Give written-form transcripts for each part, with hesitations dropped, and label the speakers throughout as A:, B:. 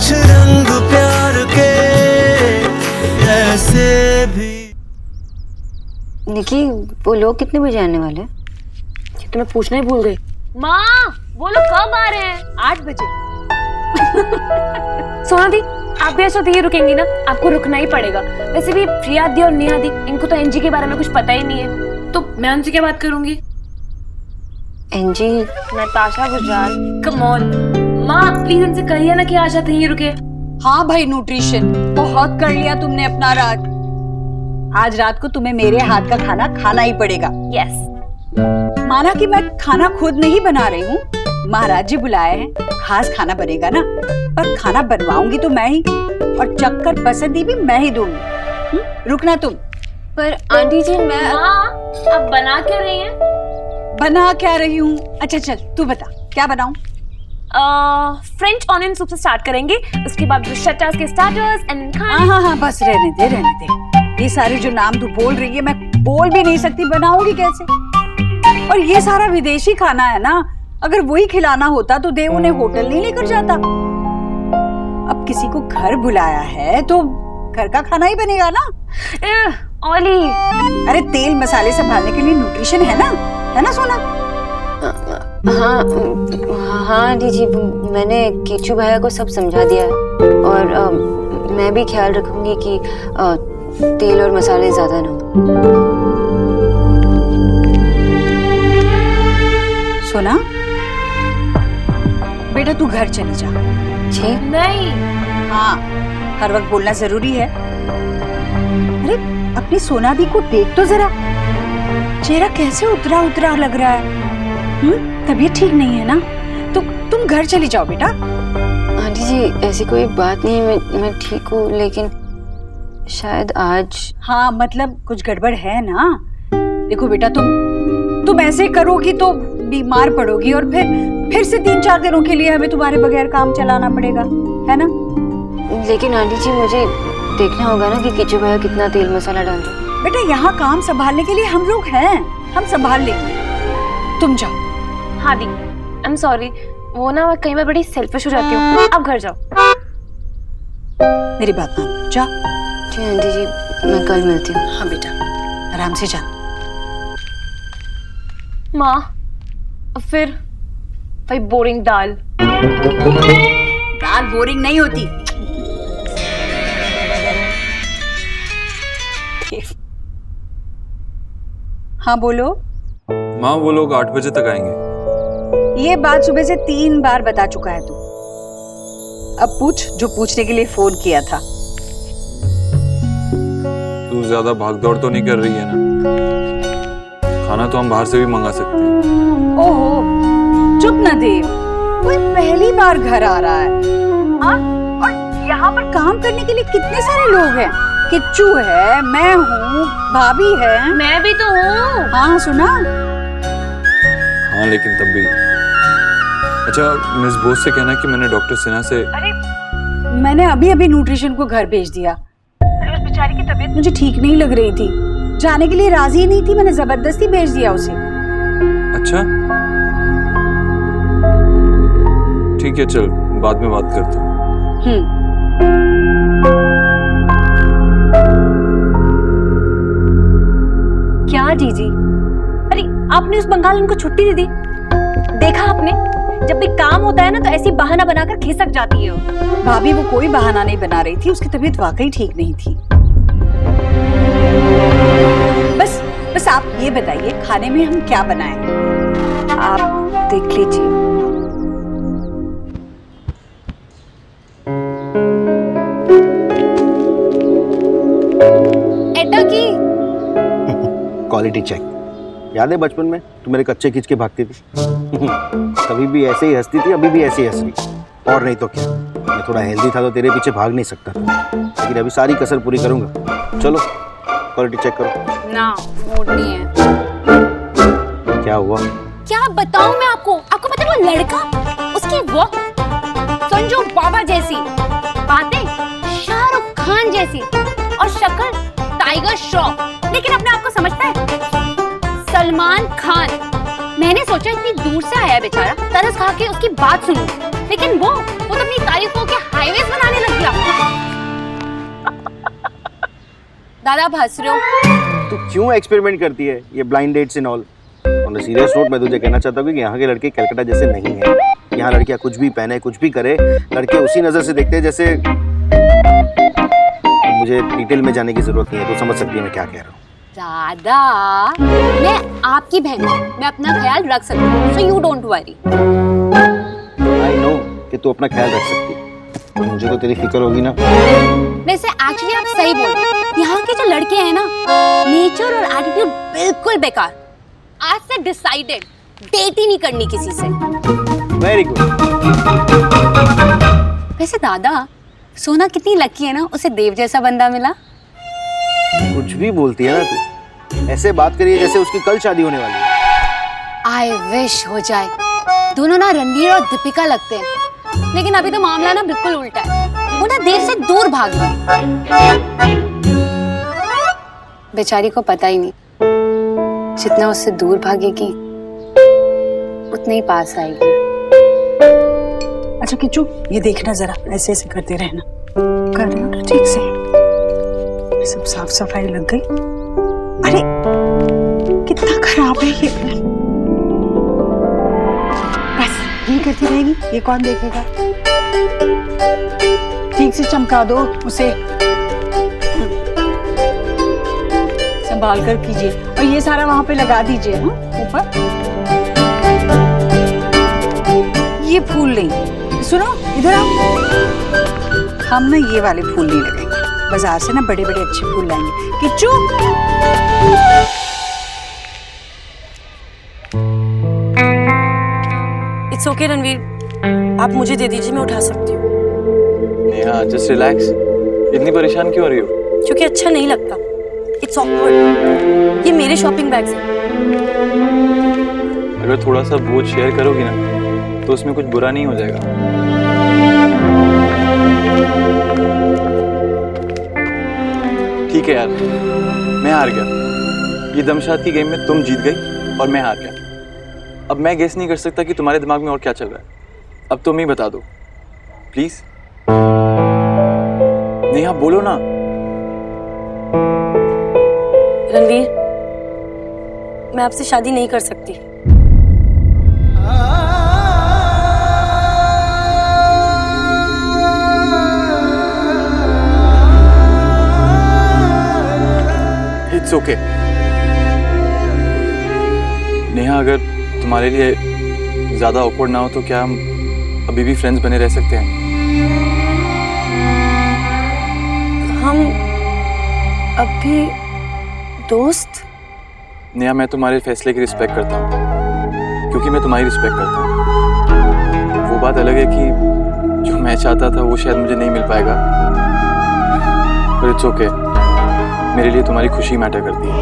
A: कुछ रंग प्यार के ऐसे भी।
B: निकी, वो लोग कितने बजे आने वाले हैं?
C: ये तो मैं पूछना ही भूल गई। माँ, वो लोग कब आ रहे हैं? 8 बजे। सोना दी, आप भी ऐसा ये रुकेंगी ना? आपको रुकना ही पड़ेगा। वैसे भी प्रिया दी और नेहा दी, इनको तो एनजी के बारे में कुछ पता ही नहीं है, तो मैं उनसे क्या बात करूंगी?
B: एनजी?
C: नताशा गुजराल, कम ऑन माँ, प्लीज उनसे कहिए ना कि आज रात यहीं रुके।
D: हाँ भाई न्यूट्रिशन, बहुत कर लिया तुमने अपना रात। आज रात को तुम्हें मेरे हाथ का खाना खाना ही पड़ेगा।
C: यस।
D: माना कि मैं खाना खुद नहीं बना रही हूँ, महाराज जी बुलाए हैं, खास खाना बनेगा ना, पर खाना बनवाऊंगी तो मैं ही, और चक्कर पसंदी भी मैं ही दूंगी। रुकना तुम।
B: पर आंटी जी मैं
C: आप बना क्या रही हैं?
D: बना क्या रही हूँ? अच्छा चल तू बता क्या बनाऊं?
C: फ्रेंच ऑनियन सूप से स्टार्ट करेंगे, उसके बाद ब्रुschetta के स्टार्टर्स एंड
D: हाँ बस रहने दे रहने दे। ये सारे जो नाम तू बोल रही है मैं बोल भी नहीं सकती, बनाऊंगी कैसे? और ये सारा विदेशी खाना है ना, अगर वही खिलाना होता तो देव उन्हें होटल नहीं लेकर जाता। अब किसी को घर बुलाया है तो घर का खाना ही बनेगा ना।
C: ऑली,
D: अरे तेल मसाले संभालने के लिए न्यूट्रिशन है ना सोना?
B: हाँ आंटी जी, मैंने कीचू भैया को सब समझा दिया है, और मैं भी ख्याल रखूंगी कि तेल और मसाले ज्यादा ना हो।
D: सोना बेटा तू घर चली जा।
B: जी
C: नहीं।
D: हाँ, हर वक्त बोलना जरूरी है। अरे अपनी सोना दी को देख तो जरा, चेहरा कैसे उतरा उतरा लग रहा है। तबीयत ठीक नहीं है ना? तो तुम घर चली जाओ बेटा।
B: आंटी जी ऐसी कोई बात नहीं है, मैं ठीक हूँ, लेकिन शायद आज।
D: हाँ मतलब कुछ गड़बड़ है ना? देखो बेटा तुम ऐसे करोगी तो बीमार पड़ोगी, और फिर से 3-4 दिनों के लिए हमें तुम्हारे बगैर काम चलाना पड़ेगा, है ना?
B: लेकिन आंटी जी मुझे देखना होगा ना कि कीचू भैया कितना तेल मसाला डाल रहे हैं।
D: बेटा यहाँ काम संभालने के लिए हम लोग हैं, हम संभाल लेंगे, तुम जाओ।
C: हाँ दी, आई एम सॉरी, वो ना मैं कई बार बड़ी सेल्फिश हो जाती हूँ। आप घर जाओ।
D: मेरी बात मान, जा।
B: जी आंटी जी, मैं कल मिलती हूँ।
D: हाँ बेटा, आराम से जा।
C: माँ, अब फिर वही बोरिंग दाल।
D: दाल बोरिंग नहीं होती। हाँ बोलो।
E: माँ वो लोग 8 बजे तक आएंगे।
D: ये बात सुबह से 3 बार बता चुका है तू। अब पूछ जो पूछने के लिए फोन किया था।
E: तू ज्यादा भागदौड़ तो नहीं कर रही है ना? खाना तो हम बाहर से भी मंगा सकते हैं।
D: ओहो, चुप ना देव, कोई पहली बार घर आ रहा है। हाँ, और यहाँ पर काम करने के लिए कितने सारे लोग हैं। किच्चू है, मैं हूँ, भाभी है,
C: मैं भी तो हूँ।
D: हाँ सुना।
E: हाँ लेकिन तब भी। अच्छा मिस बोस से कहना कि मैंने डॉक्टर सिन्हा से।
D: अरे मैंने अभी न्यूट्रिशन को घर भेज दिया। अरे उस बेचारी की तबीयत मुझे ठीक नहीं लग रही थी, जाने के लिए राजी नहीं थी, मैंने जबरदस्ती भेज दिया उसे।
E: अच्छा ठीक है, चल बाद में बात करते हैं।
C: क्या जीजी? अरे आपने उस बंगालन को छुट्टी दे दी? देखा आपने, जब भी काम होता है ना तो ऐसी बहाना बनाकर खिसक जाती है वो।
D: भाभी वो कोई बहाना नहीं बना रही थी, उसकी तबीयत वाकई ठीक नहीं थी। बस आप ये बताइए खाने में हम क्या बनाएं?
B: आप देख लीजिए।
C: एटा की
F: क्वालिटी चेक। याद है बचपन में तू मेरे कच्चे खींच के भागती थी? कभी भी ऐसे ही हंसती थी, अभी भी ऐसे ही हंस रही। और नहीं तो क्या, मैं थोड़ा हेल्दी था तो तेरे पीछे भाग नहीं सकता था, लेकिन अभी सारी कसर पूरी करूंगा। चलो क्वालिटी चेक करो।
C: ना, मूड नहीं है।
F: क्या हुआ?
C: क्या बताऊं मैं आपको? आपको पता है वो लड़का, उसकी वॉक संजू बाबा जैसी, बातें शाहरुख खान जैसी, और शक्ल टाइगर श्रॉफ, लेकिन अपने आप को समझता है सलमान खान। मैंने सोचा इतनी दूर से आया बेचारा, तरस खा के उसकी बात सुनूं, लेकिन वो तो अपनी तारीफों के हाईवेज दादा आप हंस रहे हो।
F: तू क्यों एक्सपेरिमेंट करती है ये blind dates and all? On a serious note मैं तुझे कहना चाहता हूँ कि यहाँ के लड़के कलकत्ता जैसे नहीं है। यहाँ लड़कियाँ कुछ भी पहने कुछ भी करे, लड़के उसी नज़र से देखते हैं जैसे। मुझे डिटेल में जाने की जरूरत नहीं है, तो समझ सकती है मैं क्या कह रहा हूँ।
C: दादा मैं आपकी बहन हूँ, मैं अपना ख्याल रख सकती हूँ, so you don't worry.
F: I know कि तू अपना ख्याल रख सकती है, मुझे तो तेरी फिक्र होगी ना।
C: वैसे एक्चुअली आप सही बोल रहे हैं, यहाँ के जो लड़के हैं ना, नेचर और एटीट्यूड बिल्कुल बेकार। आज से डिसाइडेड, डेट ही नहीं करनी किसी से।
F: Very good.
C: वैसे दादा सोना कितनी लकी है ना, उसे देव जैसा बंदा मिला।
F: कुछ भी बोलती है ना तू, ऐसे बात करिए जैसे उसकी कल शादी होने वाली है।
C: आई विश हो जाए। दोनों ना रणवीर और दीपिका लगते हैं, लेकिन अभी तो मामला ना बिल्कुल उल्टा है। वो ना देव से दूर भाग गई। बेचारी को पता ही नहीं, जितना उससे दूर भागेगी उतना ही पास आएगी।
D: अच्छा किच्चू, ये देखना जरा, ऐसे ऐसे करते रहना। कर रहे हो ना ठीक से? सब साफ सफाई लग गई। अरे कितना खराब है ये। बस ये करती रहेगी, ये कौन देखेगा? ठीक से चमका दो उसे, संभाल कर कीजिए। और ये सारा वहां पे लगा दीजिए, हाँ ऊपर। ये फूल नहीं, सुनो इधर आओ। हम ना ये वाले फूल नहीं लगाएंगे, बाजार से ना बड़े बड़े अच्छे फूल लाएंगे। किच्चू
G: इट्स ओके रणवीर, आप मुझे दे दीजिए, मैं उठा सकती हूँ।
E: नेहा जस्ट रिलैक्स, इतनी परेशान क्यों हो रही हो?
G: क्योंकि अच्छा नहीं लगता। It's awkward. ये मेरे शॉपिंग बैग्स हैं।
E: अगर थोड़ा सा बोझ शेयर करोगी ना तो उसमें कुछ बुरा नहीं हो जाएगा। ठीक है यार, मैं हार गया। ये दमशाद की गेम में तुम जीत गई और मैं हार गया। अब मैं गेस नहीं कर सकता कि तुम्हारे दिमाग में और क्या चल रहा है। अब तुम ही बता दो प्लीज। नेहा बोलो ना।
G: रणवीर, मैं आपसे शादी नहीं कर सकती।
E: It's okay. नेहा अगर तुम्हारे लिए ज्यादा ऑकवर्ड ना हो तो क्या हम अभी भी फ्रेंड्स बने रह सकते हैं?
G: हम अभी दोस्त?
E: नेहा मैं तुम्हारे फैसले की रिस्पेक्ट करता हूँ, क्योंकि मैं तुम्हारी रिस्पेक्ट करता हूँ। वो बात अलग है कि जो मैं चाहता था वो शायद मुझे नहीं मिल पाएगा, पर इट्स ओके। मेरे लिए तुम्हारी खुशी मैटर करती है।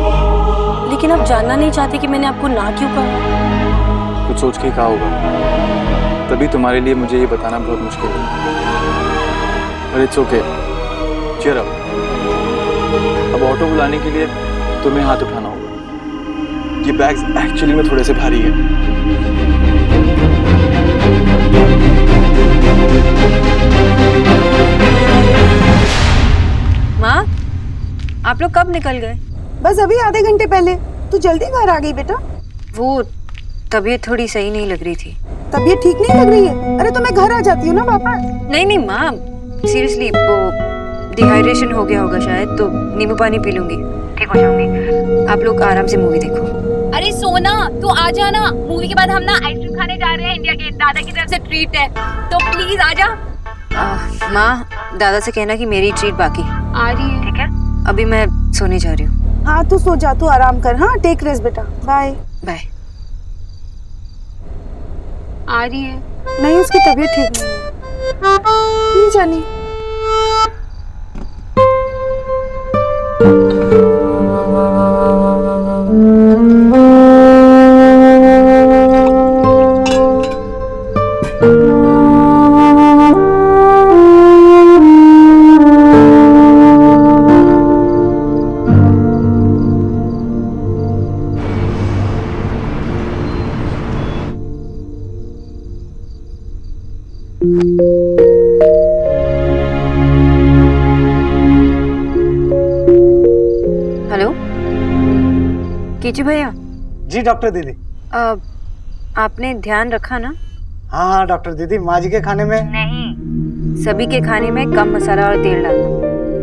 G: लेकिन आप जानना नहीं चाहते कि मैंने आपको ना क्यों कहा?
E: कुछ सोच के कहा होगा, तभी तुम्हारे लिए मुझे ये बताना बहुत मुश्किल है। पर इट्स ओके, चीयर अप। अब ऑटो बुलाने के लिए तुम्हें हाथ उठाना होगा। ये बैग्स एक्चुअली में थोड़े से भारी है।
B: माँ, आप लोग कब निकल गए?
H: बस अभी आधे घंटे पहले। तू जल्दी घर आ गई बेटा।
B: वो तबीयत थोड़ी सही नहीं लग रही थी।
H: तबीयत ठीक नहीं लग रही है? अरे तो मैं घर आ जाती हूँ ना वापस।
B: नहीं नहीं माँ, सीरियसली वो डिहाइड्रेशन हो गया होगा शायद, तो नींबू पानी पी लूंगी, ठीक हो जाऊंगी। आप लोग आराम से मूवी देखो।
C: अरे सोना तू आ जाना, मूवी के बाद हम ना आइसक्रीम खाने जा रहे हैं इंडिया गेट, दादा की तरफ से ट्रीट है, तो प्लीज आ जा।
B: माँ, दादा से कहना कि मेरी ट्रीट बाकी
C: आ रही है।
B: ठीक है, अभी मैं सोने जा रही हूँ।
H: हाँ तू सो जा, तू आराम कर। हाँ टेक रेस्ट बेटा, बाय
B: बाय।
C: आ रही है।
H: नहीं उसकी तबीयत ठीक नहीं है, जानी।
B: कीचू भैया,
I: जी डॉक्टर दीदी।
B: आपने ध्यान रखा ना?
I: हाँ हाँ डॉक्टर दीदी, माँ जी के खाने में
B: नहीं, सभी के खाने में कम मसाला और तेल डालना,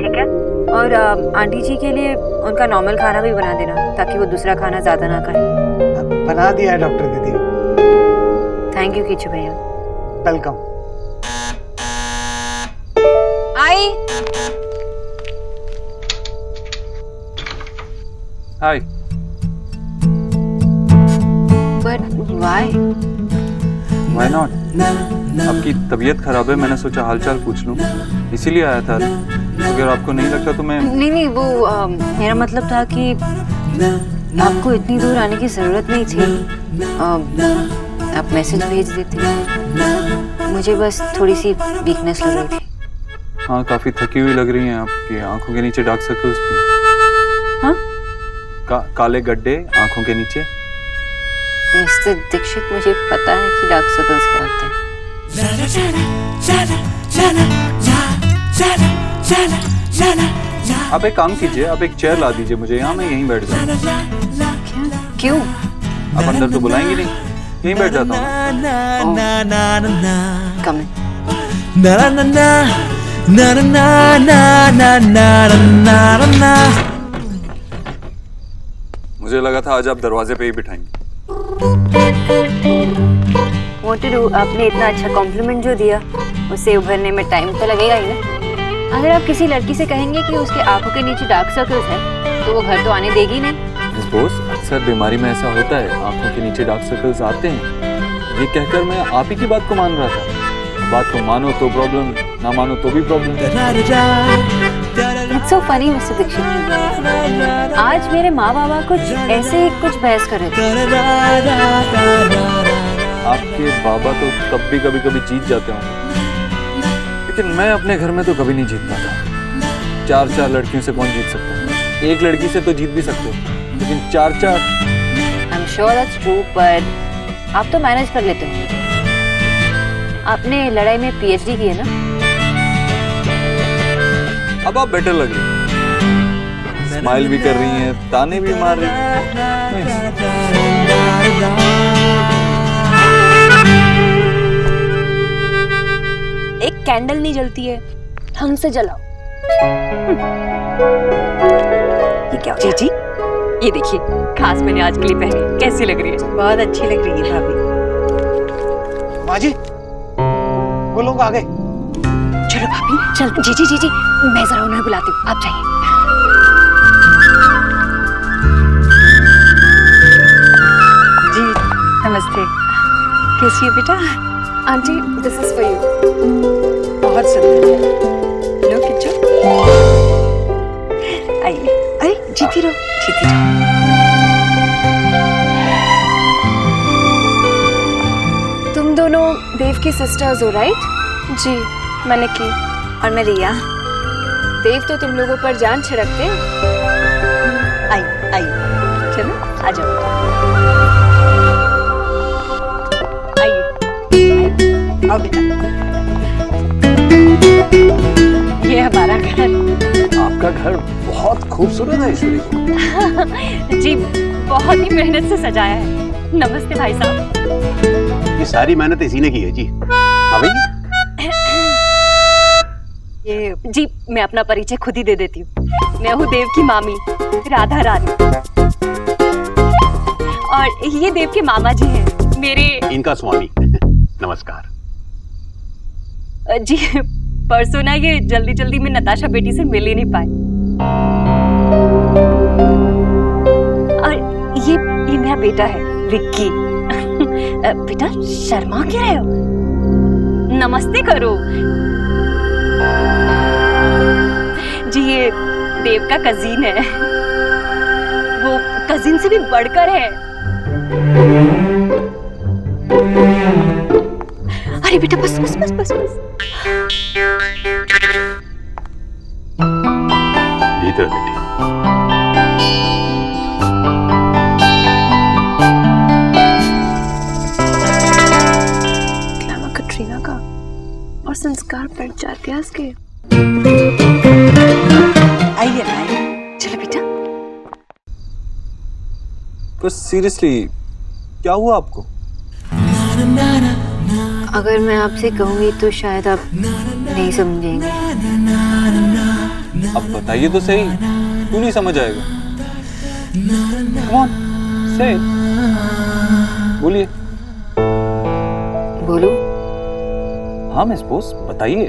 B: ठीक है? और आंटी जी के लिए उनका नॉर्मल खाना भी बना देना ताकि वो दूसरा खाना ज्यादा ना खाए।
I: बना दिया है डॉक्टर दीदी।
B: थैंक यू कीचू भैया।
I: Welcome.
D: I.
E: Hi.
B: But why?
E: Why not? आपकी तबीयत खराब है, मैंने सोचा हालचाल पूछ लूं, इसीलिए आया था। अगर आपको नहीं लगता तो मैं
B: नहीं, वो मेरा मतलब था कि आपको इतनी दूर आने की जरूरत नहीं थी। आप मैसेज भेज देते, मुझे बस थोड़ी सी वीकनेस लग रही थी।
E: हाँ, काफी थकी हुई लग रही हैं, आपकी आंखों के नीचे डार्क सर्कल्स भी।
B: हाँ?
E: काले गड्ढे आंखों के नीचे।
B: मिस्टर दीक्षित, मुझे पता है कि डार्क सर्कल्स क्या होते हैं।
E: आप एक काम कीजिए, आप एक चेयर ला दीजिए मुझे, यहाँ मैं यहीं बैठ जाऊँ।
B: क्यों?
E: आप अंदर तो बुलाएंगे नहीं, यहीं बैठ जाता हूँ।
B: कम है।
E: मुझे लगा था आज आप दरवाजे पे ही बिठाएंगे।
B: What to do? आपने इतना अच्छा कॉम्प्लीमेंट जो दिया, उसे उभरने में टाइम तो लगेगा ही ना। अगर आप किसी लड़की से कहेंगे कि उसके आंखों के नीचे डार्क सर्कल्स है, तो वो घर तो आने देगी नहीं।
E: मिस बोस, अक्सर बीमारी में ऐसा होता है, आंखों के नीचे डार्क सर्कल्स आते हैं। ये कहकर मैं आप ही की बात को मान रहा था। बात को मानो तो प्रॉब्लम, ना मानो तो भी problem.
B: It's so funny, mister Dikshit. आज मेरे माँ बाबा कुछ ऐसे ही कुछ बहस कर रहे थे।
E: आपके बाबा तो तब भी कभी कभी जीत जाते होंगे, लेकिन मैं अपने घर में तो कभी नहीं जीत पाता। 4 लड़कियों से कौन जीत सकता है? एक लड़की से तो जीत भी सकते हो, लेकिन 4।
B: I'm sure that's true, पर आप तो मैनेज कर लेते होंगे। आपने लड़ाई में PhD की है ना?
E: अब आप बेटर लग रही हैं, स्माइल भी कर रही हैं, ताने भी मार रही हैं।
G: एक कैंडल नहीं जलती है, ढंग से जलाओ। ये क्या?
D: जी, ये देखिए, खास मैंने आज के लिए पहनी, कैसी लग रही है? बहुत अच्छी लग रही है भाभी।
I: माँ जी, वो लोग आ गए।
B: चलो भाभी, चल। जी, मैं जरा उन्हें बुलाती हूँ, आप जाइए।
D: जी नमस्ते, कैसी है बेटा?
B: Aunty, this is for you.
D: बहुत सुंदर। लो किच्चू, आइए। अरे जीती रहो, जीती रहो।
B: तुम दोनों देव की सिस्टर्स हो, राइट?
G: जी, मैंने की।
B: और मैं रिया। देव तो तुम लोगों पर जान छिड़कते हैं।
D: आइए, चलो आ जाओ। आइए, आओ बेटा। ये हमारा घर।
J: आपका घर बहुत खूबसूरत है ईश्वरी।
G: जी, बहुत ही मेहनत से सजाया है। नमस्ते भाई साहब।
J: ये सारी मेहनत इसी ने की है जी। अभी
G: ये जी, मैं अपना परिचय खुद ही दे देती हूँ। मैं हूँ देव की मामी, राधा रानी। और ये देव के मामा जी हैं, मेरे।
J: इनका स्वामी। नमस्कार
G: जी, परसों ना ये जल्दी में नताशा बेटी से मिल ही नहीं पाए। और ये मेरा बेटा है, विक्की। बेटा, शर्मा क्यों रहे हो? नमस्ते करो। जी, ये देव का कजीन है। वो कजीन से भी बढ़कर है। अरे बेटा, बस।
J: जीत रहे बेटी।
G: ग्लैमर कटरीना का और संस्कार पंचायत के।
D: आइए ना,
G: चलो बेटा।
E: पर सीरियसली क्या हुआ आपको?
B: अगर मैं आपसे कहूँगी तो शायद आप नहीं समझेंगे।
E: अब बताइए तो सही, क्यों नहीं समझ आएगा? कौन से बोलिए।
B: बोलूं?
E: हाँ मिस बोस, बताइए।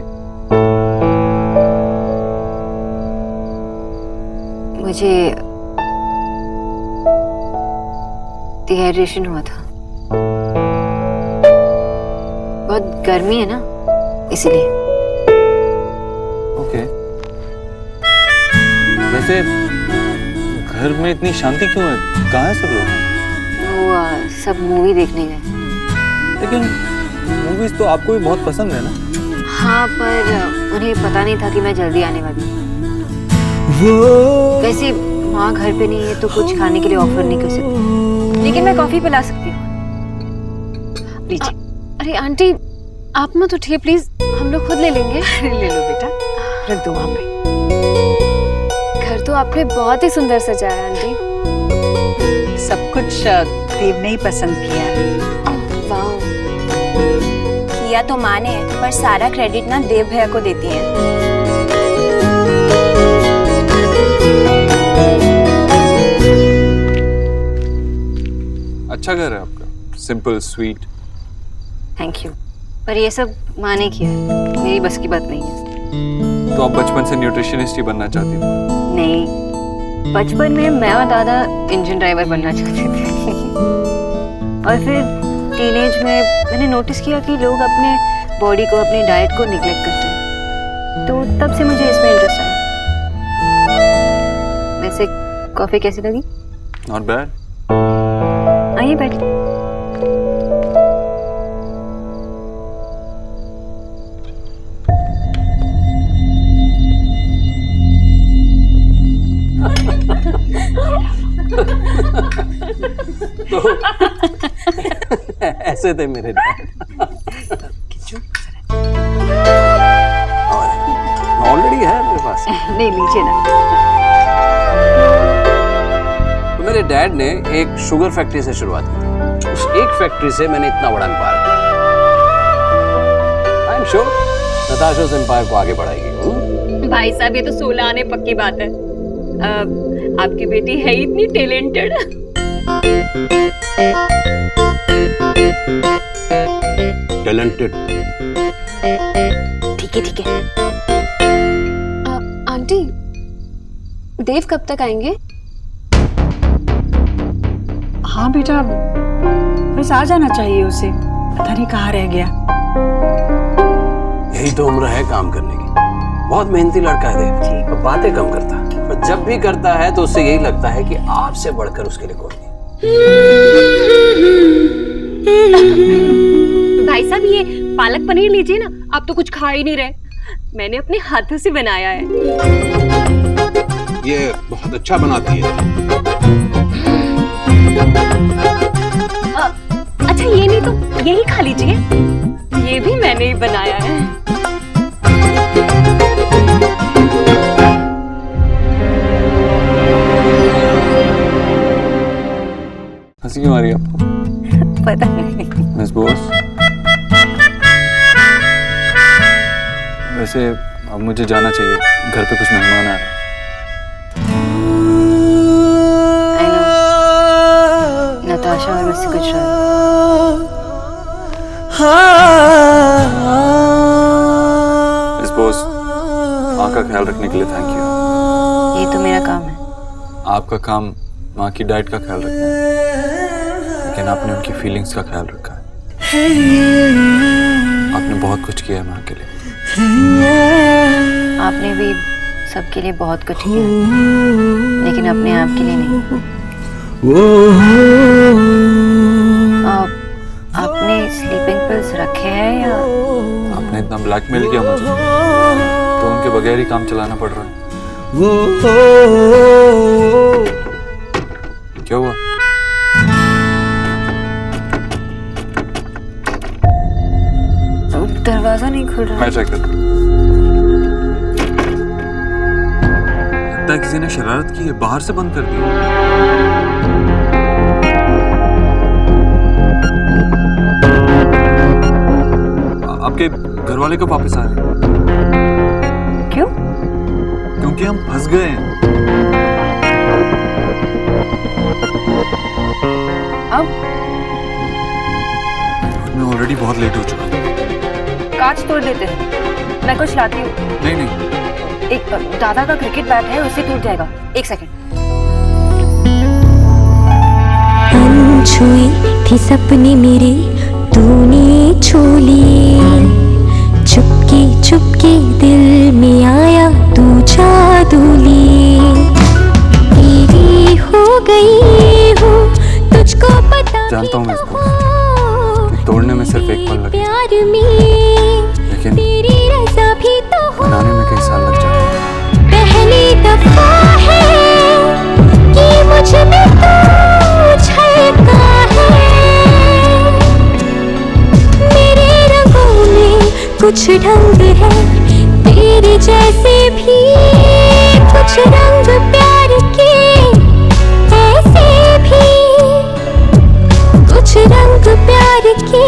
B: मुझे डिहाइड्रेशन हुआ था। बहुत गर्मी है ना, इसलिए।
E: ओके। वैसे घर में इतनी शांति क्यों है? कहाँ है सब लोग?
B: वो सब मूवी देखने गए।
E: लेकिन मूवीज तो आपको भी बहुत पसंद है ना?
B: हाँ, पर उन्हें पता नहीं था कि मैं जल्दी आने वाली हूँ। वैसे माँ घर पे नहीं है तो कुछ खाने के लिए ऑफर नहीं कर सकती, लेकिन मैं कॉफी पिला सकती हूँ। लीजिए।
C: अरे आंटी, आप मत उठिए प्लीज, हम लोग खुद ले लेंगे।
D: ले लो बेटा, रख दो वहाँ पे।
C: घर तो आपने बहुत ही सुंदर सजाया आंटी।
D: सब कुछ देव ने ही पसंद किया है।
C: वाह।
G: किया तो माँ ने, पर सारा क्रेडिट ना देव भैया को देती है।
E: अच्छा घर है आपका, सिंपल स्वीट।
B: थैंक यू, पर ये सब माँ ने किया है, मेरी बस की बात नहीं है।
E: तो आप बचपन से न्यूट्रिशनिस्ट ही बनना चाहती थी?
B: नहीं, बचपन में मैं और दादा इंजन ड्राइवर बनना चाहते थे। और फिर टीनेज में मैंने नोटिस किया कि लोग अपने बॉडी को, अपनी डाइट को निग्लेक्ट करते हैं, तो तब से मुझे इसमें इंटरेस्ट आया। वैसे कॉफी कैसी लगी?
E: Not bad.
B: आइए बैठिए।
J: तो ऐसे थे मेरे डैड। ऑलरेडी है मेरे पास।
D: नहीं, लीजिए ना।
J: तो मेरे डैड ने एक शुगर फैक्ट्री से शुरुआत की थी। उस एक फैक्ट्री से मैंने इतना बड़ा एम्पायर किया। आई एम श्योर नताशा उस एम्पायर को आगे बढ़ाएगी।
G: भाई साहब, ये तो 16 आने पक्की बात है। आपकी बेटी है इतनी टैलेंटेड।
J: टैलेंटेड।
B: ठीक है।
C: आंटी, देव कब तक आएंगे?
D: हाँ बेटा, बस आ जाना चाहिए उसे, पता नहीं कहाँ रह गया।
J: यही तो उम्र है काम करने की। बहुत मेहनती लड़का है देव, और बातें कम करता है, पर जब भी करता है तो उससे यही लगता है कि आपसे बढ़कर उसके लिए कोई नहीं।
G: भाई साहब, ये पालक पनीर लीजिए ना, आप तो कुछ खा ही नहीं रहे। मैंने अपने हाथों से बनाया है।
J: ये बहुत अच्छा बनाती है।
G: अच्छा, ये नहीं तो यही खा लीजिए, ये भी मैंने ही बनाया है।
E: हंसी क्यों आ रही है आपको?
B: पता नहीं।
E: मिस बोस, वैसे अब मुझे जाना चाहिए, घर पे कुछ मेहमान आ रहे हैं।
B: I know, नताशा और मुझसे कुछ
E: मिस बोस, माँ का ख्याल रखने के लिए थैंक यू।
B: ये तो मेरा काम है।
E: आपका काम माँ की डाइट का ख्याल रखना है, लेकिन आपने उनकी फीलिंग्स का ख्याल रखा है। आपने बहुत कुछ किया है माँ के लिए।
B: आपने भी सबके लिए बहुत कुछ किया, लेकिन अपने आप के लिए नहीं। आपने स्लीपिंग पिल्स रखे हैं या?
E: आपने इतना ब्लैकमेल किया मुझे, तो उनके बगैर ही काम चलाना पड़ रहा है। क्या हुआ?
B: दरवाजा नहीं खुल रहा।
E: मैं चेक करता हूँ। लगता है किसी ने शरारत की है, बाहर से बंद कर दिया। घर वाले कब वापस आ रहे हैं?
G: क्यों?
E: क्योंकि हम फंस गए हैं।
G: अब
E: मैं ऑलरेडी बहुत लेट हो चुका हूँ।
G: कांच तोड़ देते हैं, मैं कुछ लाती हूँ।
E: नहीं नहीं,
G: एक दादा का क्रिकेट बैट है, उससे टूट जाएगा। एक सेकंड।
K: अनछुई थी सपने मेरे, तूने छू लिए। चुपके चुपके दिल में आया तू जादू लिए। तेरी हो गई हूँ तुझको पता
E: जानता हूँ मैं इसको कि तोड़ने में सिर्फ एक पल लगेगा,
K: प्यार में
E: लेकिन
K: तेरी रज़ा भी तो हो।
E: बनाने में कई साल लग जाते हैं।
K: पहली दफा है कि मुझ में तू झलका है। मेरे रंगों में कुछ ढंग है, तेरे जैसे भी कुछ रंग प्यार के ऐसे भी कुछ रंग प्यार के।